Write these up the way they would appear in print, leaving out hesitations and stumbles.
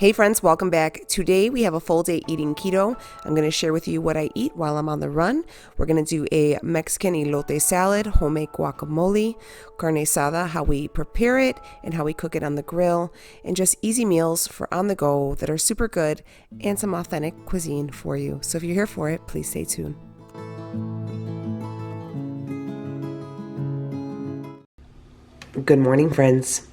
Hey friends, welcome back. Today we have a full day eating keto. I'm going to share with you what I eat while I'm on the run. We're going to do a Mexican elote salad, homemade guacamole, carne asada, how we prepare it and how we cook it on the grill, and just easy meals for on the go that are super good and some authentic cuisine for you. So if you're here for it, please stay tuned. Good morning, friends.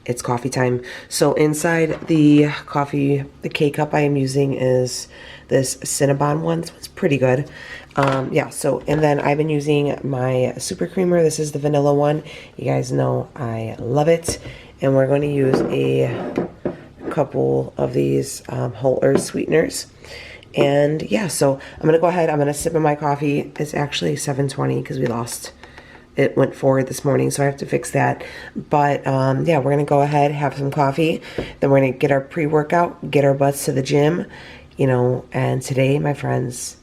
It's coffee time. So inside the coffee, the K-cup I am using is this Cinnabon one. So it's pretty good. And then I've been using my super creamer. This is the vanilla one. You guys know I love it. And we're going to use a couple of these whole earth sweeteners. And yeah, so I'm going to go ahead. I'm going to sip in my coffee. It's actually 7:20 because it went forward this morning, so I have to fix that. But yeah, we're gonna go ahead, have some coffee, then we're gonna get our pre-workout, get our butts to the gym, and today, my friends,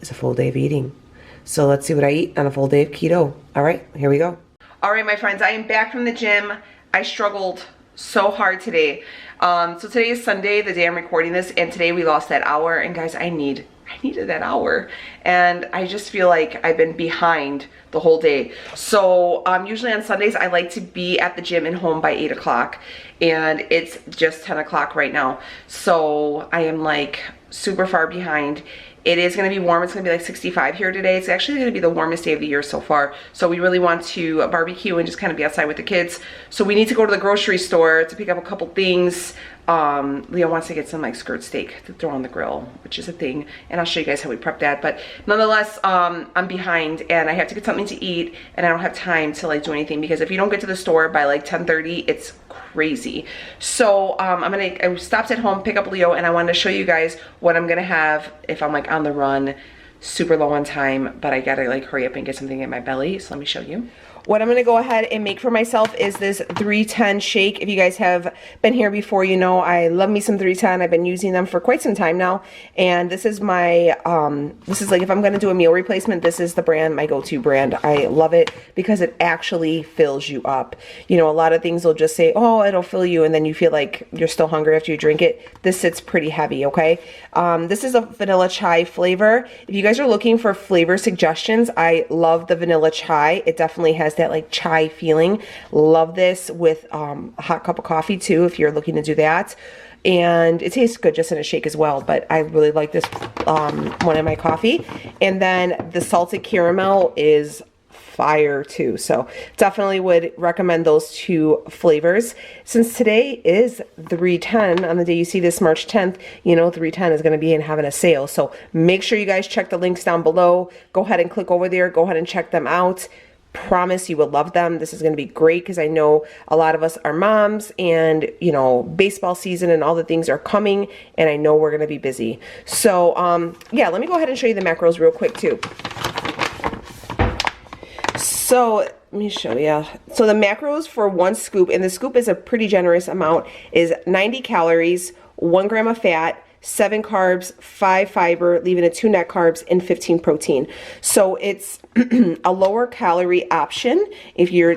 is a full day of eating. So let's see what I eat on a full day of keto. All right, here we go. All right, my friends, I am back from the gym. I struggled so hard today. So today is Sunday, the day I'm recording this, and today we lost that hour, and guys, I needed that hour, and I just feel like I've been behind the whole day. So usually on Sundays I like to be at the gym and home by 8 o'clock, and it's just 10 o'clock right now, so I am like super far behind. It is going to be warm. It's going to be like 65 here today. It's actually going to be the warmest day of the year so far. So we really want to barbecue and just kind of be outside with the kids. So we need to go to the grocery store to pick up a couple things. Leo wants to get some like skirt steak to throw on the grill, which is a thing. And I'll show you guys how we prep that. But nonetheless, I'm behind and I have to get something to eat and I don't have time to like do anything because if you don't get to the store by like 10:30, it's crazy. So I stopped at home, pick up Leo, and I wanted to show you guys what I'm gonna have if I'm like on the run, super low on time, but I gotta like hurry up and get something in my belly. So let me show you. What I'm gonna go ahead and make for myself is this 310 shake. If you guys have been here before, you know I love me some 310. I've been using them for quite some time now. And this is my, this is like if I'm gonna do a meal replacement, this is the brand, my go-to brand. I love it because it actually fills you up. A lot of things will just say, oh, it'll fill you, and then you feel like you're still hungry after you drink it. This sits pretty heavy, okay? This is a vanilla chai flavor. If you guys are looking for flavor suggestions, I love the vanilla chai. It definitely has that like chai feeling. Love this with a hot cup of coffee too if you're looking to do that, and it tastes good just in a shake as well, but I really like this one in my coffee. And then the salted caramel is fire too, so definitely would recommend those two flavors. Since today is 310, on the day you see this, March 10th, 310 is going to be having a sale, so make sure you guys check the links down below. Go ahead and click over there, go ahead and check them out. Promise you will love them. This is going to be great because I know a lot of us are moms, and baseball season and all the things are coming, and I know we're going to be busy. So yeah, let me go ahead and show you the macros real quick too. So let me show you. So the macros for one scoop, and the scoop is a pretty generous amount, is 90 calories, 1 gram of fat, 7 carbs, 5 fiber, leaving it 2 net carbs, and 15 protein. So it's a lower calorie option. If you're,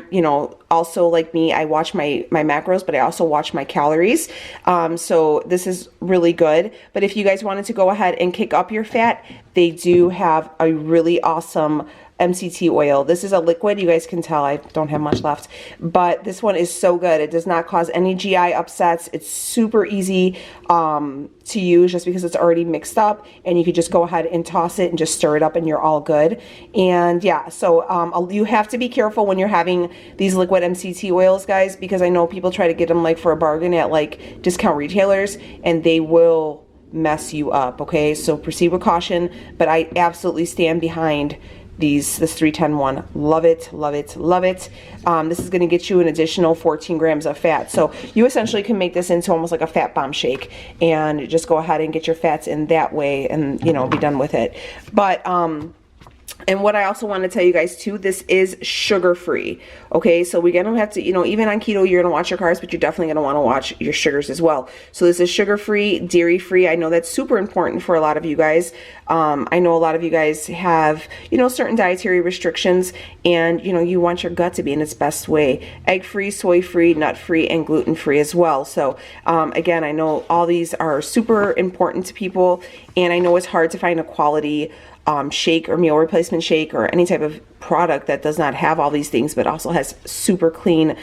also like me, I watch my macros, but I also watch my calories. So this is really good. But if you guys wanted to go ahead and kick up your fat, they do have a really awesome MCT oil. This is a liquid. You guys can tell I don't have much left, but this one is so good. It does not cause any GI upsets. It's super easy to use just because it's already mixed up, and you could just go ahead and toss it and just stir it up and you're all good. And yeah, so you have to be careful when you're having these liquid MCT oils, guys, because I know people try to get them like for a bargain at like discount retailers, and they will mess you up, okay? So proceed with caution, but I absolutely stand behind this 310 one. Love it, love it, love it. This is going to get you an additional 14 grams of fat. So you essentially can make this into almost like a fat bomb shake, and just go ahead and get your fats in that way and, be done with it. But And what I also want to tell you guys too, this is sugar free. Okay, so we're gonna have to, you know, even on keto, you're gonna watch your carbs, but you're definitely gonna want to watch your sugars as well. So this is sugar free, dairy free. I know that's super important for a lot of you guys. I know a lot of you guys have, you know, certain dietary restrictions, and you know, you want your gut to be in its best way. Egg free, soy free, nut free, and gluten free as well. So again, I know all these are super important to people, and I know it's hard to find a quality shake or meal replacement shake or any type of product that does not have all these things but also has super clean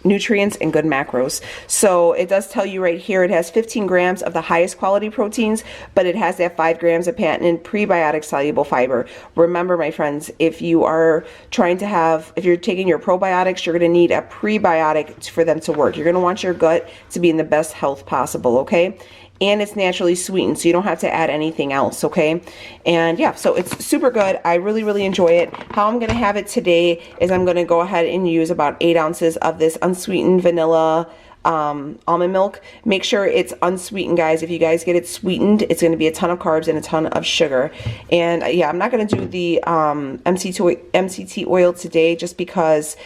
nutrients and good macros. So it does tell you right here it has 15 grams of the highest quality proteins, but it has that 5 grams of patented prebiotic soluble fiber. Remember, my friends, if you are trying to have, if you're taking your probiotics, you're going to need a prebiotic for them to work. You're going to want your gut to be in the best health possible, okay? And it's naturally sweetened, so you don't have to add anything else, okay? And yeah, so it's super good. I really, really enjoy it. How I'm gonna have it today is I'm gonna go ahead and use about 8 ounces of this unsweetened vanilla almond milk. Make sure it's unsweetened, guys. If you guys get it sweetened, it's going to be a ton of carbs and a ton of sugar. And yeah, I'm not going to do the MCT oil today just because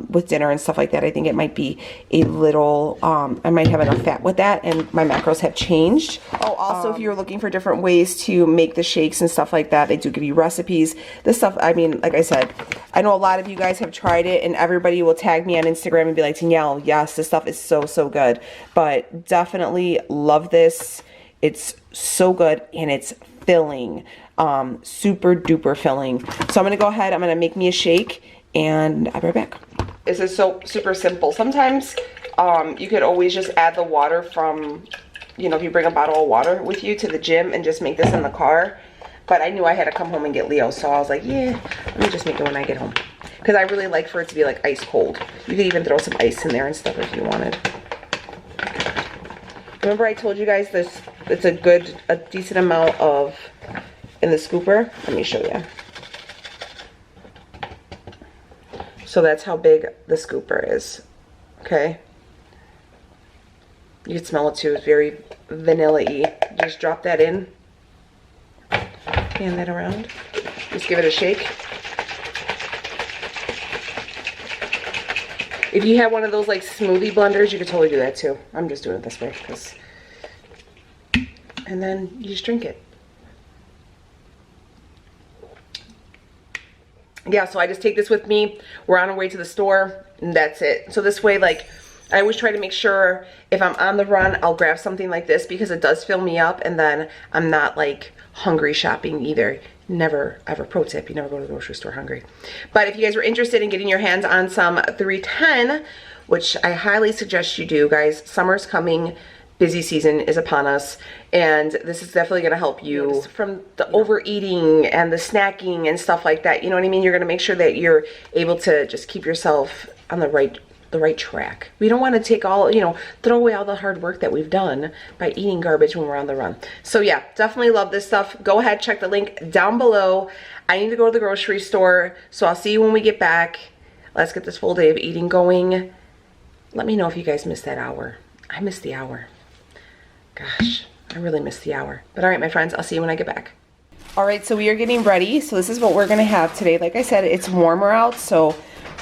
with dinner and stuff like that, I think it might be a little, I might have enough fat with that, and my macros have changed. Oh, also, if you're looking for different ways to make the shakes and stuff like that, they do give you recipes. This stuff, I mean, like I said, I know a lot of you guys have tried it, and everybody will tag me on Instagram and be like, Danielle, yes, this stuff is so good. But definitely love this. It's so good, and it's filling, super duper filling. So I'm gonna go ahead, I'm gonna make me a shake, and I'll be right back. This is so super simple. Sometimes you could always just add the water from, you know, if you bring a bottle of water with you to the gym and just make this in the car. But I knew I had to come home and get Leo, so I was like, yeah, let me just make it when I get home. Because I really like for it to be like ice cold. You could even throw some ice in there and stuff if you wanted. Remember I told you guys this, it's a decent amount of, in the scooper. Let me show you. So that's how big the scooper is, okay? You can smell it too, it's very vanilla-y. Just drop that in. Hand that around. Just give it a shake. If you have one of those like smoothie blenders, you could totally do that too. I'm just doing it this way because, and then you just drink it. Yeah, so I just take this with me. We're on our way to the store, and that's it. So this way, like, I always try to make sure if I'm on the run, I'll grab something like this because it does fill me up, and then I'm not like hungry shopping either. Never ever, pro tip, you never go to the grocery store hungry. But if you guys are interested in getting your hands on some 310, which I highly suggest you do, guys, summer's coming, busy season is upon us, and this is definitely going to help you from the overeating and the snacking and stuff like that. You know what I mean? You're going to make sure that you're able to just keep yourself on the right track. We don't want to take all, you know, throw away all the hard work that we've done by eating garbage when we're on the run. So yeah, definitely love this stuff. Go ahead, check the link down below. I need to go to the grocery store, so I'll see you when we get back. Let's get this full day of eating going. Let me know if you guys missed that hour. I missed the hour. Gosh, I really missed the hour. But all right, my friends, I'll see you when I get back. All right, so we are getting ready. So this is what we're gonna have today. Like I said, it's warmer out, so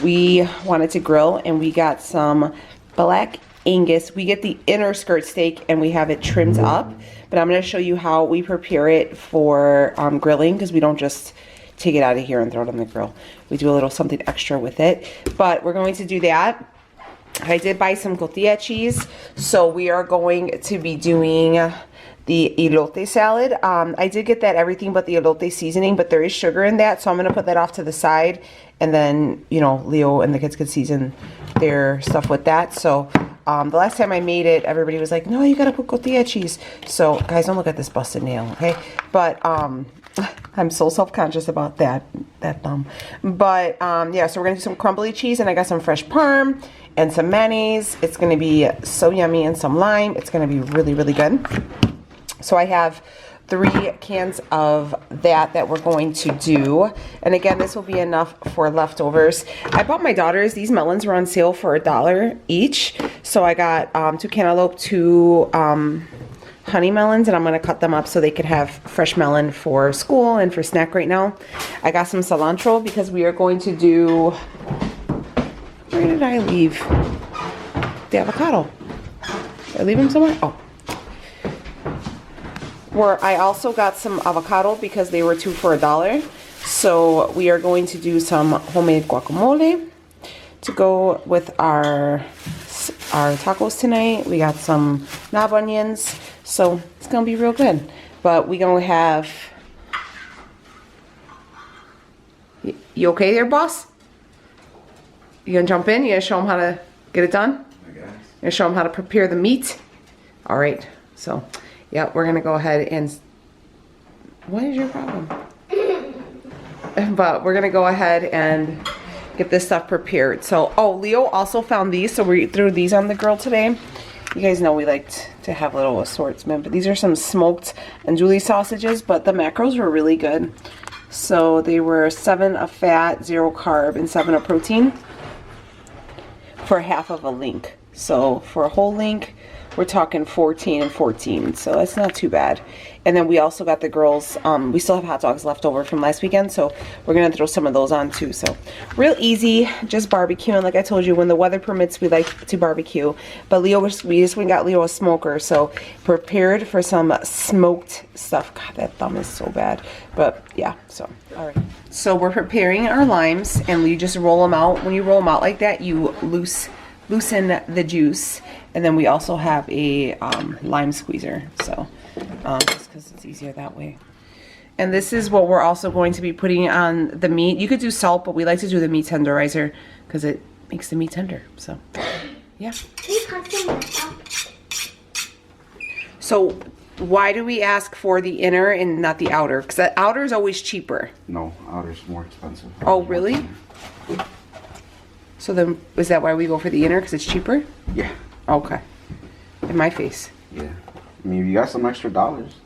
we wanted to grill, and we got some black Angus. We get the inner skirt steak and we have it trimmed up, but I'm going to show you how we prepare it for grilling, because we don't just take it out of here and throw it on the grill. We do a little something extra with it, but we're going to do that. I did buy some tortilla cheese, so we are going to be doing the elote salad. I did get that everything but the elote seasoning, but there is sugar in that, so I'm going to put that off to the side, and then, you know, Leo and the kids could season their stuff with that. So the last time I made it, everybody was like, no, you got to put tortilla cheese. So guys, don't look at this busted nail, okay? But I'm so self-conscious about that thumb. But yeah, so we're going to do some crumbly cheese, and I got some fresh parm and some mayonnaise. It's going to be so yummy, and some lime. It's going to be really, really good. So I have 3 cans of that we're going to do. And again, this will be enough for leftovers. I bought my daughters, these melons were on sale for $1 each. So I got 2 cantaloupe, 2 honey melons, and I'm gonna cut them up so they could have fresh melon for school and for snack right now. I got some cilantro because we are going to do, where did I leave the avocado? Did I leave them somewhere? Oh. Where I also got some avocado because they were 2 for $1. So we are going to do some homemade guacamole to go with our tacos tonight. We got some knob onions, so it's gonna be real good. But we gonna have, you okay there, boss? You gonna jump in? You gonna show them how to get it done? I guess. You gonna show them how to prepare the meat? All right, so yeah, we're gonna go ahead and, what is your problem? But we're gonna go ahead and get this stuff prepared. So, oh, Leo also found these, so we threw these on the grill today. You guys know we like to have little assortment, but these are some smoked andouille sausages, but the macros were really good. So they were 7 of fat, 0 carb, and 7 of protein for half of a link. So for a whole link, we're talking 14 and 14, so that's not too bad. And then we also got the girls, we still have hot dogs left over from last weekend, so we're gonna throw some of those on too. So real easy, just barbecuing. Like I told you, when the weather permits, we like to barbecue. But we just went and got Leo a smoker, so prepared for some smoked stuff. God, that thumb is so bad. But yeah, so all right. So we're preparing our limes, and we just roll them out. When you roll them out like that, you loosen the juice. And then we also have a lime squeezer, so just because it's easier that way. And this is what we're also going to be putting on the meat. You could do salt, but we like to do the meat tenderizer because it makes the meat tender. So, yeah. So, why do we ask for the inner and not the outer? Because the outer is always cheaper. No, outer's more expensive. Oh, really? So then, is that why we go for the inner? Because it's cheaper? Yeah. Okay. In my face. Yeah. I mean, you got some extra dollars.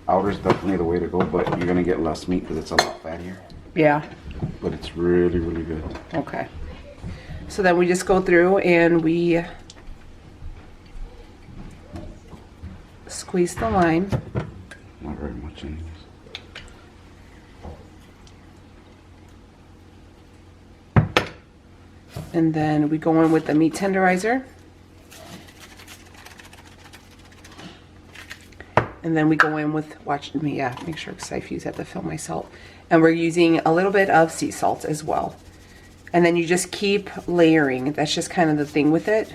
Outer's definitely the way to go, but you're gonna get less meat because it's a lot fattier. Yeah. But it's really, really good. Okay. So then we just go through and we squeeze the lime. Not very much anyways. And then we go in with the meat tenderizer. And then we go in with, watch me, yeah, make sure, because I have to fill my salt. And we're using a little bit of sea salt as well. And then you just keep layering. That's just kind of the thing with it.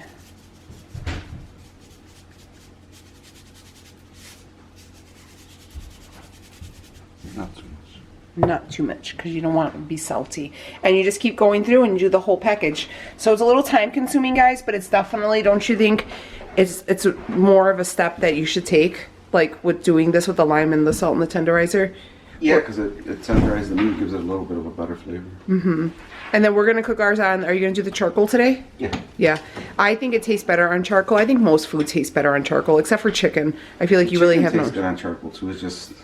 Not too much. Not too much, because you don't want it to be salty. And you just keep going through and do the whole package. So it's a little time consuming, guys, but it's definitely, don't you think, it's more of a step that you should take, like with doing this with the lime and the salt and the tenderizer? Yeah, because it tenderizes the meat, gives it a little bit of a better flavor. Mm-hmm. And then we're going to cook ours on, are you going to do the charcoal today? Yeah. Yeah. I think it tastes better on charcoal. I think most food tastes better on charcoal, except for chicken. I feel like you really have no... Chicken tastes good on charcoal too, it's just...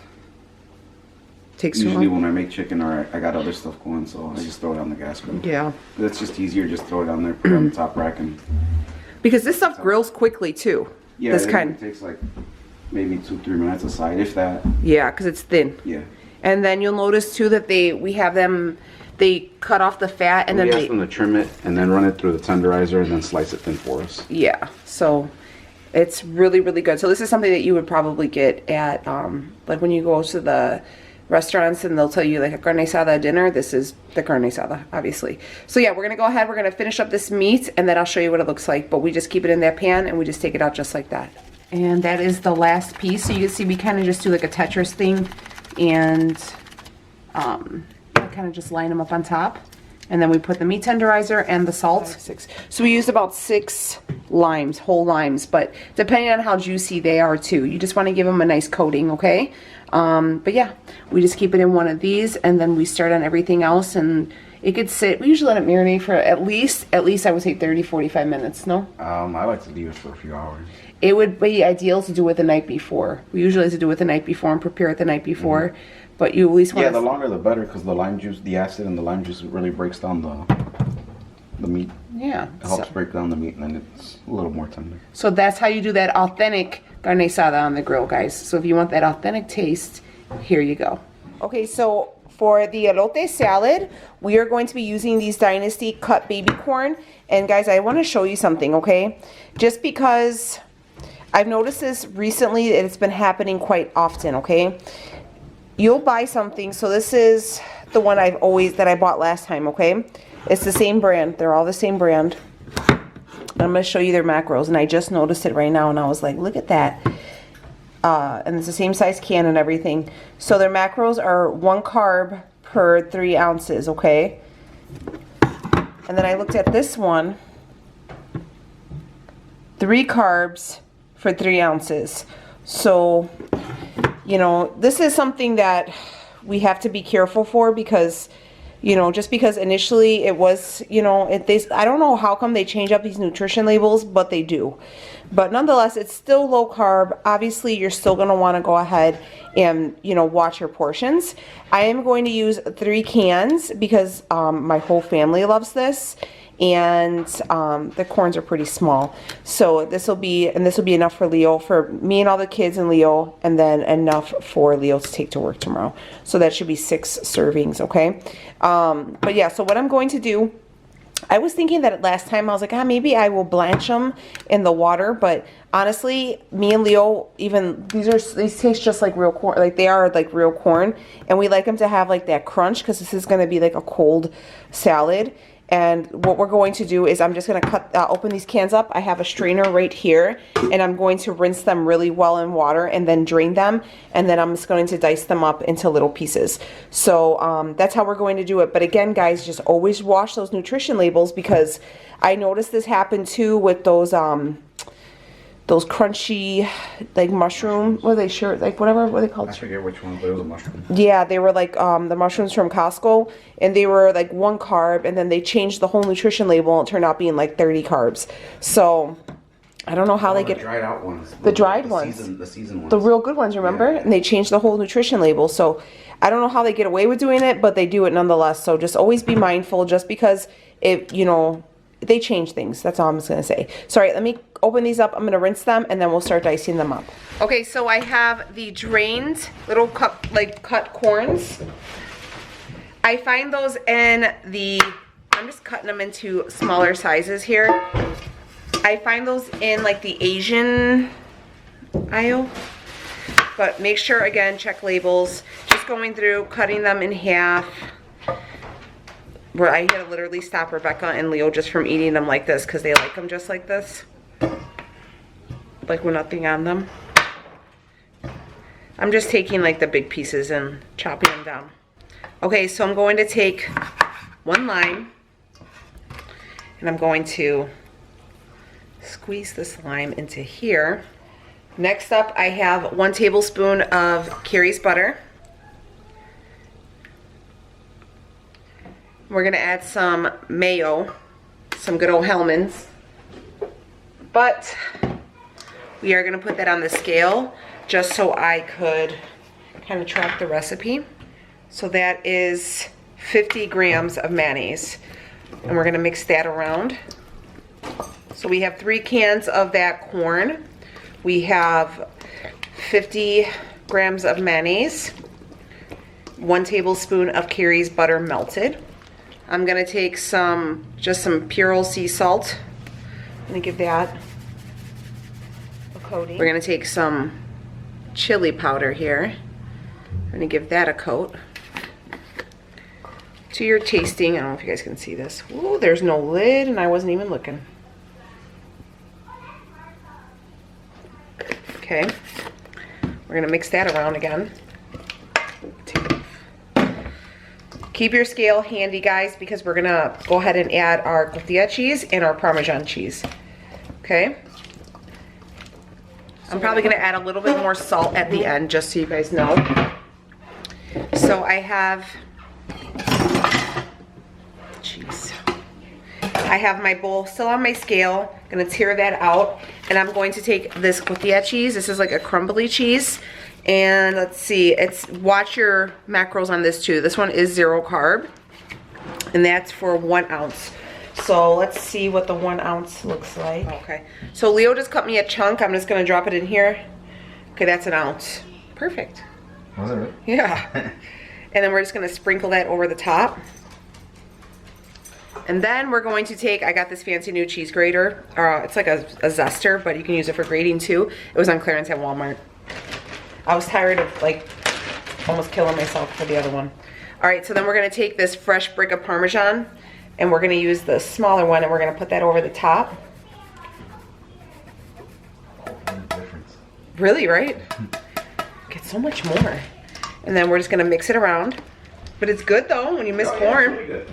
Takes too long? Usually when I make chicken or I got other stuff going, so I just throw it on the gas grill. Yeah. But it's just easier, just throw it on there, put it on the top rack and... Because this stuff grills quickly too. Yeah, this it takes like maybe 2-3 minutes aside, if that. Yeah, because it's thin. Yeah. And then you'll notice too that they cut off the fat and then we ask them to trim it and then run it through the tenderizer and then slice it thin for us. Yeah, so it's really, really good. So this is something that you would probably get at, like when you go to the restaurants and they'll tell you like a carne asada dinner. This is the carne asada, obviously. So yeah, we're gonna go ahead, we're gonna finish up this meat and then I'll show you what it looks like. But we just keep it in that pan and we just take it out just like that. And that is the last piece. So you can see we kind of just do like a Tetris thing and kind of just line them up on top. And then we put the meat tenderizer and the salt. 6. So we used about 6 limes, whole limes, but depending on how juicy they are too. You just want to give them a nice coating, okay? But yeah, we just keep it in one of these and then we start on everything else and it could sit, we usually let it marinate for at least I would say 30-45 minutes, no? I like to leave it for a few hours. It would be ideal to do it the night before. We usually like to do it the night before and prepare it the night before. Mm-hmm. But you at least want the longer the better because the lime juice, the acid and the lime juice really breaks down the meat Yeah. It helps break down the meat, and then it's a little more tender. So that's how you do that authentic carne asada on the grill, guys. So if you want that authentic taste, here you go. Okay, so for the elote salad, we are going to be using these Dynasty cut baby corn. And guys, I want to show you something, okay? Just because I've noticed this recently, it's been happening quite often, okay? You'll buy something, so this is the one that I bought last time, okay? It's the same brand. They're all the same brand. I'm going to show you their macros, and I just noticed it right now, and I was like, look at that. And it's the same size can and everything. So their macros are 1 carb per 3 ounces, okay? And then I looked at this one, 3 carbs for 3 ounces. So, you know, this is something that we have to be careful for because, you know, just because initially it was, you know, I don't know how come they change up these nutrition labels, but they do. But nonetheless, it's still low carb. Obviously, you're still going to want to go ahead and, you know, watch your portions. I am going to use 3 cans because my whole family loves this. And the corns are pretty small. So this will be enough for Leo, for me and all the kids and Leo, and then enough for Leo to take to work tomorrow. So that should be 6 servings, okay? But yeah, so what I'm going to do, I was thinking that last time I was like, maybe I will blanch them in the water, but honestly, me and Leo, even these taste just like real corn, like they are like real corn, and we like them to have like that crunch because this is going to be like a cold salad. And what we're going to do is I'm just going to open these cans up. I have a strainer right here, and I'm going to rinse them really well in water and then drain them. And then I'm just going to dice them up into little pieces. So that's how we're going to do it. But again, guys, just always wash those nutrition labels because I noticed this happen too with those crunchy, like mushroom, what are they, like whatever, what are they called? I forget which one, but it was a mushroom. Yeah, they were like the mushrooms from Costco, and they were like 1 carb, and then they changed the whole nutrition label, and it turned out being like 30 carbs. So I don't know how they get the dried out ones. The dried ones. The seasoned ones. The real good ones, remember? Yeah. And they changed the whole nutrition label. So I don't know how they get away with doing it, but they do it nonetheless. So just always be mindful, just because they change things. That's all I'm just going to say. So, all right, let me open these up. I'm going to rinse them, and then we'll start dicing them up. Okay, so I have the drained little cup, like cut corns. I find those in I'm just cutting them into smaller sizes here. I find those in like the Asian aisle. But make sure, again, check labels. Just going through, cutting them in half. Where I had to literally stop Rebecca and Leo just from eating them like this because they like them just like this. Like with nothing on them. I'm just taking like the big pieces and chopping them down. Okay, so I'm going to take 1 lime. And I'm going to squeeze this lime into here. Next up, I have 1 tablespoon of Carrie's butter. We're going to add some mayo, some good old Hellmann's. But we are going to put that on the scale just so I could kind of track the recipe. So that is 50 grams of mayonnaise. And we're going to mix that around. So we have 3 cans of that corn. We have 50 grams of mayonnaise. 1 tablespoon of Carrie's butter melted. I'm going to take just some pure old sea salt. I'm going to give that a coating. We're going to take some chili powder here. I'm going to give that a coat. To your tasting, I don't know if you guys can see this. Ooh, there's no lid and I wasn't even looking. Okay. We're going to mix that around again. Keep your scale handy, guys, because we're gonna go ahead and add our tortilla cheese and our Parmesan cheese. Okay? I'm probably gonna add a little bit more salt at the end, just so you guys know. So I have, I have my bowl still on my scale. I'm gonna tear that out, and I'm going to take this tortilla cheese. This is like a crumbly cheese. And let's see, watch your macros on this too. This one is 0 carb, and that's for 1 ounce. So let's see what the 1 ounce looks like. Okay, so Leo just cut me a chunk. I'm just gonna drop it in here. Okay, that's 1 ounce. Perfect. Was it really? Yeah. And then we're just gonna sprinkle that over the top. And then we're going to take, I got this fancy new cheese grater. It's like a zester, but you can use it for grating too. It was on clearance at Walmart. I was tired of like almost killing myself for the other one. All right, so then we're gonna take this fresh brick of Parmesan and we're gonna use the smaller one and we're gonna put that over the top. Really, right? Get so much more. And then we're just gonna mix it around. But it's good though when you miss corn. Really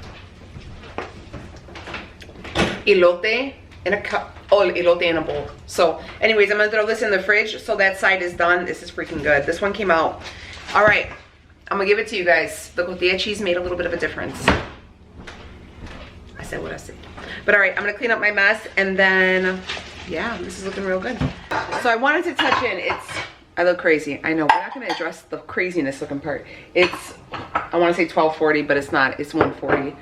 Elote in a cup. Oh, elote in a bowl. So anyways, I'm gonna throw this in the fridge. So that side is done. This is freaking good. This one came out. All right, I'm gonna give it to you guys. The tortilla cheese made a little bit of a difference. I said what I said. But all right, I'm gonna clean up my mess and then, yeah, this is looking real good. So I wanted to touch in, I look crazy. I know, we're not gonna address the craziness looking part. It's, I wanna say 12:40, but it's not, it's 1:40.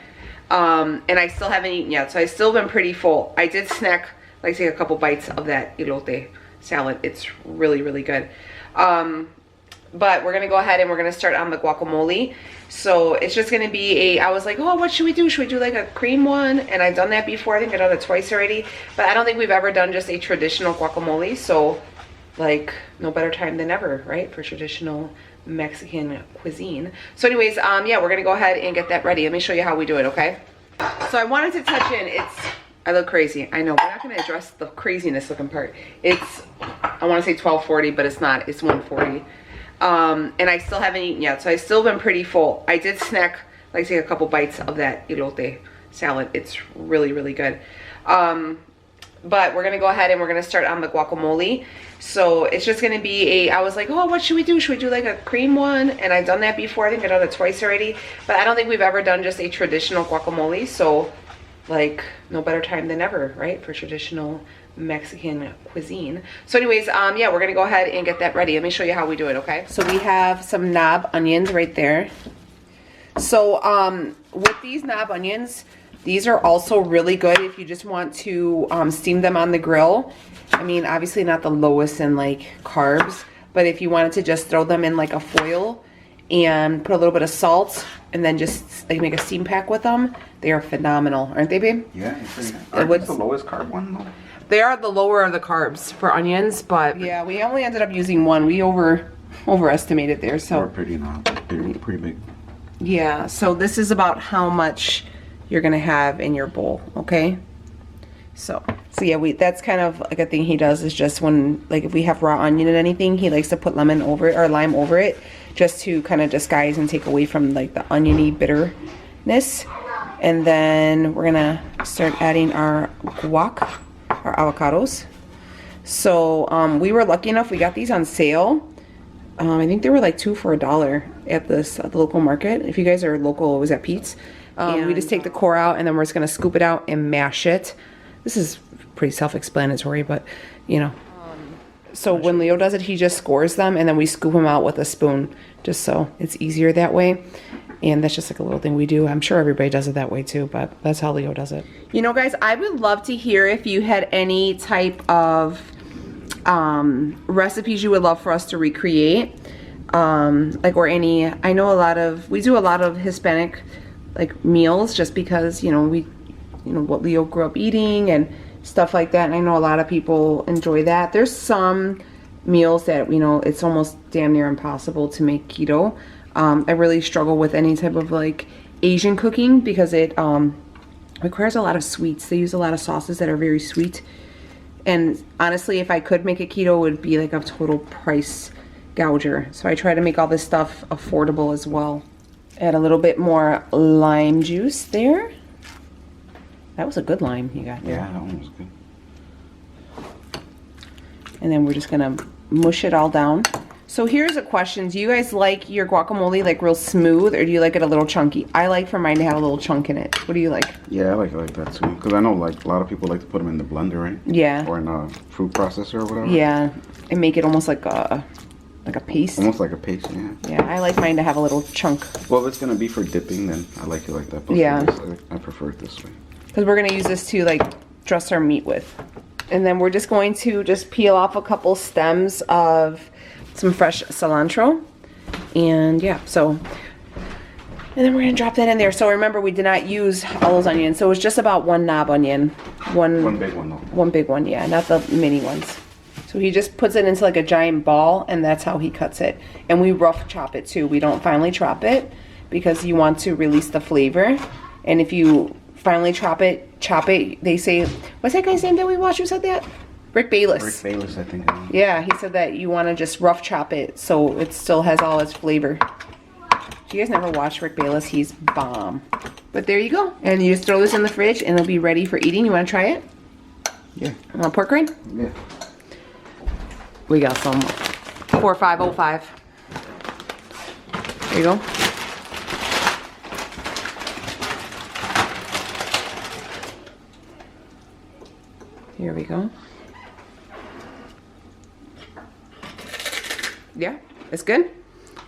And I still haven't eaten yet, so I've still been pretty full. I did snack, like take a couple bites of that elote salad. It's really, really good. But we're gonna go ahead and we're gonna start on the guacamole. So it's just gonna be I was like, oh, what should we do? Should we do like a cream one? And I've done that before. I think I've done it twice already. But I don't think we've ever done just a traditional guacamole. So like, no better time than ever, right? For traditional Mexican cuisine. So anyways, yeah, we're gonna go ahead and get that ready. Let me show you how we do it, okay? So I wanted to touch in, I look crazy. I know, we're not gonna address the craziness looking part. It's, I wanna say 12:40, but it's not, it's 1:40. And I still haven't eaten yet, so I've still been pretty full. I did snack, like take a couple bites of that elote salad. It's really, really good. But we're gonna go ahead and we're gonna start on the guacamole. So it's just gonna be I was like, oh, what should we do? Should we do like a cream one? And I've done that before. I think I've done it twice already. But I don't think we've ever done just a traditional guacamole. So like, no better time than ever, right? For traditional Mexican cuisine. So anyways, yeah, we're gonna go ahead and get that ready. Let me show you how we do it, okay? So we have some knob onions right there. So with these knob onions, these are also really good if you just want to steam them on the grill. I mean, obviously not the lowest in like carbs, but if you wanted to just throw them in like a foil and put a little bit of salt and then just like make a steam pack with them, they are phenomenal, aren't they, babe? Yeah, it's pretty good. What's the lowest carb one though? They are the lower of the carbs for onions, but yeah, we only ended up using one. We overestimated there, so They're pretty big. yeah. So this is about how much you're gonna have in your bowl, okay? So yeah, that's kind of like a thing he does is just when, like if we have raw onion and anything, he likes to put lemon over it or lime over it just to kind of disguise and take away from like the oniony bitterness. And then we're gonna start adding our guac, our avocados. So we were lucky enough, we got these on sale. I think they were like 2 for $1 at the local market. If you guys are local, it was at Pete's. We just take the core out and then we're just gonna scoop it out and mash it. This is pretty self-explanatory, but you know. So when Leo does it, he just scores them and then we scoop them out with a spoon, just so it's easier that way. And that's just like a little thing we do. I'm sure everybody does it that way too, but that's how Leo does it. You know, guys, I would love to hear if you had any type of recipes you would love for us to recreate. Like, or any, I know we do a lot of Hispanic like meals just because, you know, what Leo grew up eating and stuff like that. And I know a lot of people enjoy that. There's some meals that, you know, it's almost damn near impossible to make keto. I really struggle with any type of like Asian cooking because it requires a lot of sweets. They use a lot of sauces that are very sweet. And honestly, if I could make it keto, it would be like a total price gouger. So I try to make all this stuff affordable as well. Add a little bit more lime juice there. That was a good lime you got there. Yeah, that one was good. And then we're just gonna mush it all down. So here's a question. Do you guys like your guacamole like real smooth or do you like it a little chunky? I like for mine to have a little chunk in it. What do you like? Yeah, I like it like that too. Because I know like a lot of people like to put them in the blender, right? Yeah. Or in a fruit processor or whatever. Yeah, and make it almost like a paste. Almost like a paste, yeah. Yeah, I like mine to have a little chunk. Well, if it's going to be for dipping, then I like it like that. But yeah. I prefer it this way. because we're gonna use this to like dress our meat with. And then we're just going to just peel off a couple stems of some fresh cilantro. And yeah, so, and then we're gonna drop that in there. So remember, we did not use all those onions. So it was just about one knob onion. One big one though. One big one, yeah, not the mini ones. So he just puts it into like a giant ball, and that's how he cuts it. And we rough chop it too. We don't finely chop it because you want to release the flavor. And if you finely chop it, they say, what's that guy's name that we watched who said that? Rick Bayless. Rick Bayless, I think. Yeah, he said that you want to just rough chop it so it still has all its flavor. If you guys never watched Rick Bayless, he's bomb. But there you go. And you just throw this in the fridge and it'll be ready for eating. You want to try it? Yeah. Want pork rind? Yeah. We got some 4505. There you go. Here we go. Yeah, it's good.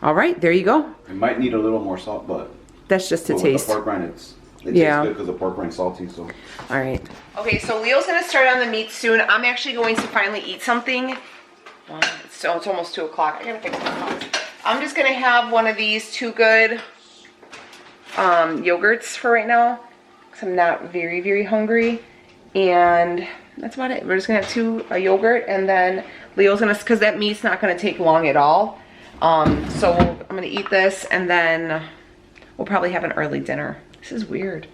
All right, there you go. It might need a little more salt, but that's just to with taste. the pork rind, it yeah, tastes good because the pork rind's salty. So. All right. Okay, so Leo's gonna start on the meat soon. I'm actually going to finally eat something. It's almost 2 o'clock. I gotta fix my phone. I'm just gonna have one of these Too Good yogurts for right now because I'm not very, very hungry, and that's about it. We're just gonna have a yogurt, and then Leo's gonna, because that meat's not gonna take long at all. So I'm gonna eat this, and then we'll probably have an early dinner. This is weird.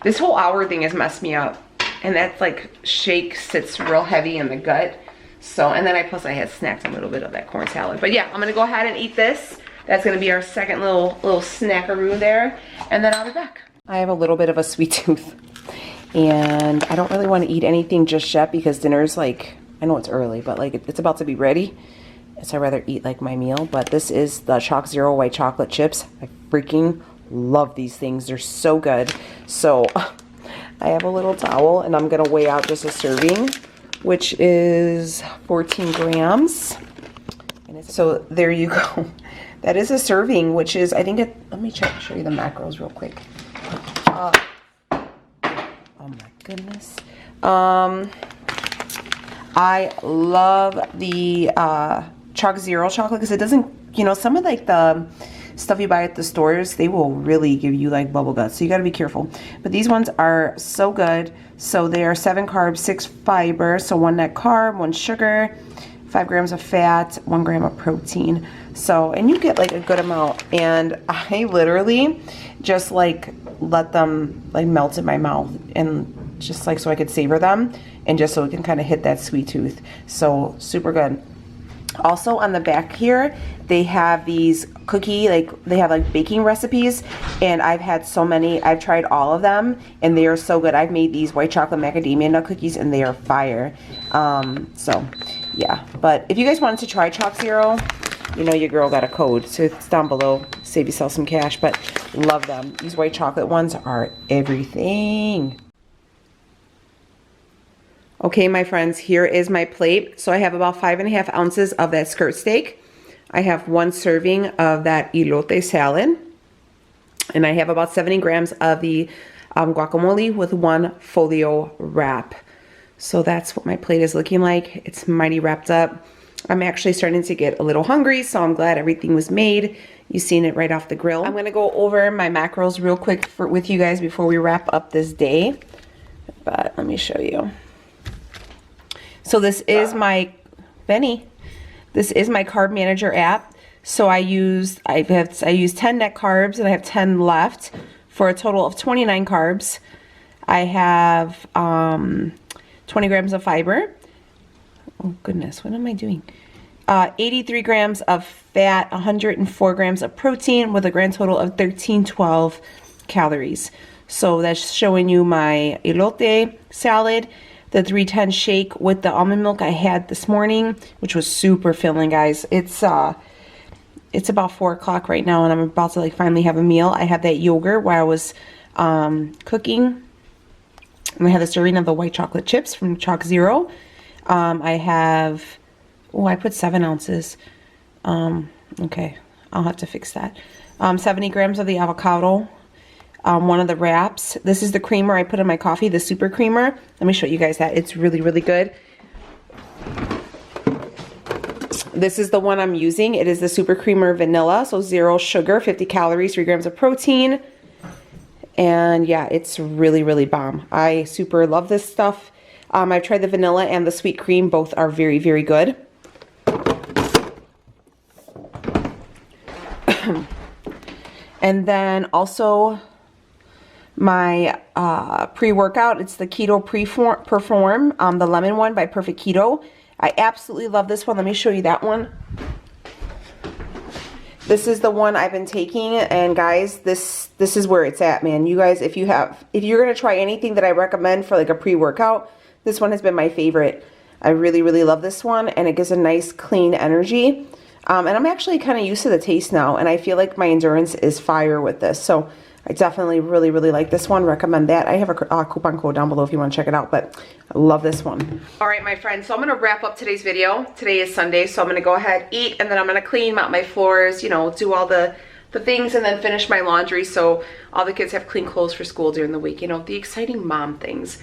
This whole hour thing has messed me up, and that's like shake sits real heavy in the gut. So, and then plus I had snacked a little bit of that corn salad. But yeah, I'm gonna go ahead and eat this. That's gonna be our second little snackaroo there, and then I'll be back. I have a little bit of a sweet tooth, and I don't really want to eat anything just yet because dinner's like, I know it's early, but like it's about to be ready. So I'd rather eat like my meal. But this is the Chalk Zero white chocolate chips. I freaking love these things. They're so good. So I have a little towel, and I'm gonna weigh out just a serving, which is 14 grams. And so there you go. That is a serving, which is, I think let me show you the macros real quick. Oh my goodness. I love the Chalk Zero chocolate because it doesn't, some of like the stuff you buy at the stores, they will really give you like bubble guts. So you got to be careful. But these ones are so good. So they are 7 carbs, 6 fiber. So 1 net carb, 1 sugar, 5 grams of fat, 1 gram of protein. So, and you get like a good amount. And I literally just like let them like melt in my mouth, and just like so I could savor them, and just so it can kind of hit that sweet tooth. So super good. Also on the back here, they have these they have like baking recipes, and I've had so many. I've tried all of them, and they are so good. I've made these white chocolate macadamia nut cookies, and they are fire. So yeah, but if you guys wanted to try Chalk Zero, your girl got a code, so it's down below. Save yourself some cash, but love them. These white chocolate ones are everything. Okay, my friends, here is my plate. So I have about 5.5 ounces of that skirt steak. I have 1 serving of that elote salad. And I have about 70 grams of the guacamole with 1 folio wrap. So that's what my plate is looking like. It's mighty wrapped up. I'm actually starting to get a little hungry, so I'm glad everything was made. You've seen it right off the grill. I'm gonna go over my macros real quick with you guys before we wrap up this day. But let me show you. So this is my, this is my Carb Manager app. So I use 10 net carbs, and I have 10 left for a total of 29 carbs. I have 20 grams of fiber. Oh goodness, what am I doing? 83 grams of fat, 104 grams of protein, with a grand total of 1312 calories. So that's showing you my elote salad, the 310 shake with the almond milk I had this morning, which was super filling, guys. It's about 4 o'clock right now, and I'm about to like finally have a meal. I had that yogurt while I was cooking, and I have a serving of the white chocolate chips from Chalk Zero. I have, I put 7 ounces. Okay, I'll have to fix that. 70 grams of the avocado. one of the wraps. This is the creamer I put in my coffee, the super creamer. Let me show you guys that. It's really, really good. This is the one I'm using. It is the super creamer vanilla, so 0 sugar, 50 calories, 3 grams of protein. And yeah, it's really, really bomb. I super love this stuff. I've tried the vanilla and the sweet cream. Both are very, very good. And then also my pre-workout. It's the Keto Perform, the lemon one by Perfect Keto. I absolutely love this one. Let me show you that one. This is the one I've been taking, and guys, this is where it's at, man. You guys, if you're gonna try anything that I recommend for like a pre-workout, this one has been my favorite. I really, really love this one, and it gives a nice clean energy. And I'm actually kind of used to the taste now, and I feel like my endurance is fire with this. So I definitely really, really like this one. Recommend that. I have a coupon code down below if you want to check it out, but I love this one. All right, my friends, so I'm going to wrap up today's video. Today is Sunday, so I'm going to go ahead, eat, and then I'm going to clean out my floors, you know, do all the things, and then finish my laundry so all the kids have clean clothes for school during the week. You know, the exciting mom things.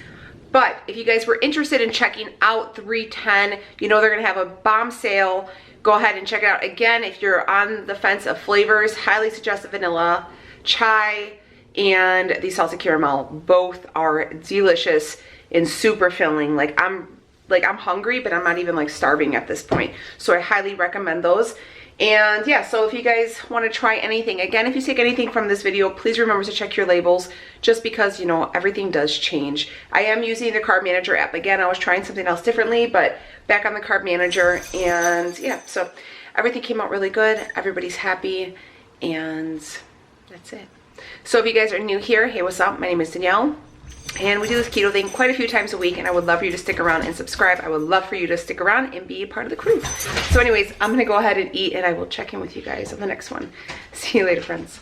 But if you guys were interested in checking out 310, you know they're going to have a bomb sale. Go ahead and check it out. Again, if you're on the fence of flavors, highly suggest the vanilla, chai, and the salted caramel. Both are delicious and super filling. Like I'm hungry, but I'm not even like starving at this point. So I highly recommend those. And yeah, so if you guys want to try anything, again, if you take anything from this video, please remember to check your labels, just because, you know, everything does change. I am using the Carb Manager app. Again, I was trying something else differently, but back on the Carb Manager, and yeah, so everything came out really good. Everybody's happy, and that's it. So if you guys are new here, hey, what's up? My name is Danielle, and we do this keto thing quite a few times a week, and I would love for you to stick around and subscribe. I would love for you to stick around and be a part of the crew. So anyways, I'm gonna go ahead and eat, and I will check in with you guys on the next one. See you later, friends.